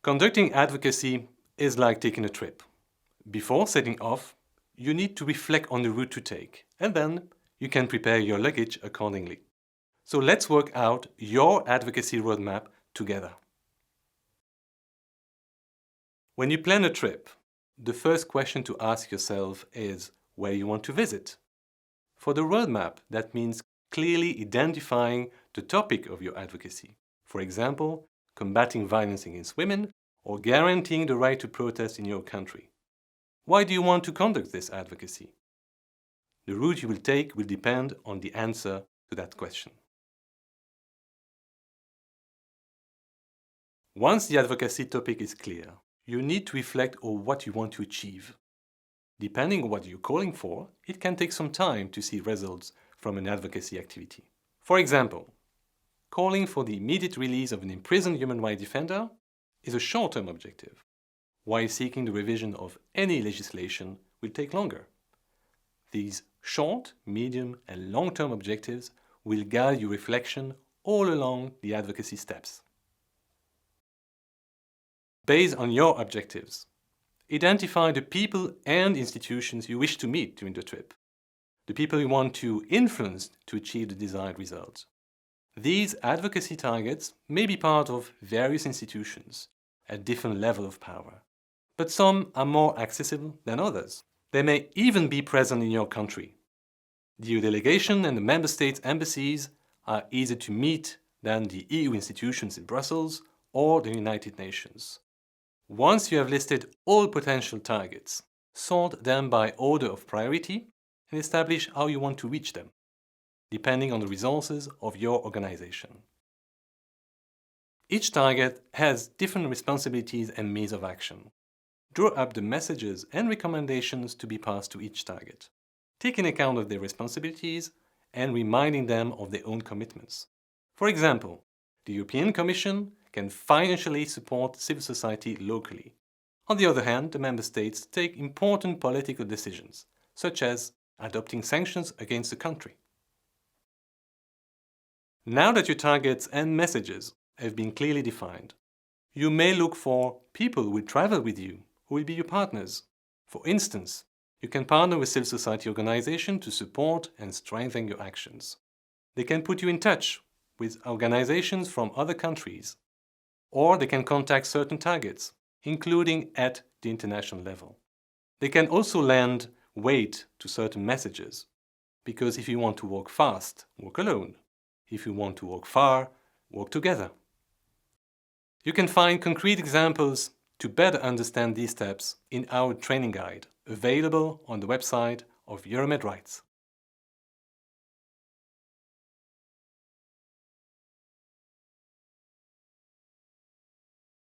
Conducting advocacy is like taking a trip. Before setting off, you need to reflect on the route to take, and then you can prepare your luggage accordingly. So let's work out your advocacy roadmap together. When you plan a trip, the first question to ask yourself is where you want to visit. For the roadmap, that means clearly identifying the topic of your advocacy. For example, combating violence against women or guaranteeing the right to protest in your country. Why do you want to conduct this advocacy? The route you will take will depend on the answer to that question. Once the advocacy topic is clear, you need to reflect on what you want to achieve. Depending on what you're calling for, it can take some time to see results from an advocacy activity. For example, calling for the immediate release of an imprisoned human rights defender is a short-term objective, while seeking the revision of any legislation will take longer. These short, medium, and long-term objectives will guide your reflection all along the advocacy steps. Based on your objectives, identify the people and institutions you wish to meet during the trip, the people you want to influence to achieve the desired results. These advocacy targets may be part of various institutions at different levels of power, but some are more accessible than others. They may even be present in your country. The EU delegation and the member states' embassies are easier to meet than the EU institutions in Brussels or the United Nations. Once you have listed all potential targets, sort them by order of priority and establish how you want to reach them, depending on the resources of your organization. Each target has different responsibilities and means of action. Draw up the messages and recommendations to be passed to each target, taking account of their responsibilities and reminding them of their own commitments. For example, the European Commission can financially support civil society locally. On the other hand, the member states take important political decisions, such as adopting sanctions against a country. Now that your targets and messages have been clearly defined, you may look for people who will travel with you, who will be your partners. For instance, you can partner with civil society organizations to support and strengthen your actions. They can put you in touch with organizations from other countries, or they can contact certain targets, including at the international level. They can also lend weight to certain messages, because if you want to walk fast, walk alone. If you want to walk far, walk together. You can find concrete examples to better understand these steps in our training guide, available on the website of EuroMed Rights.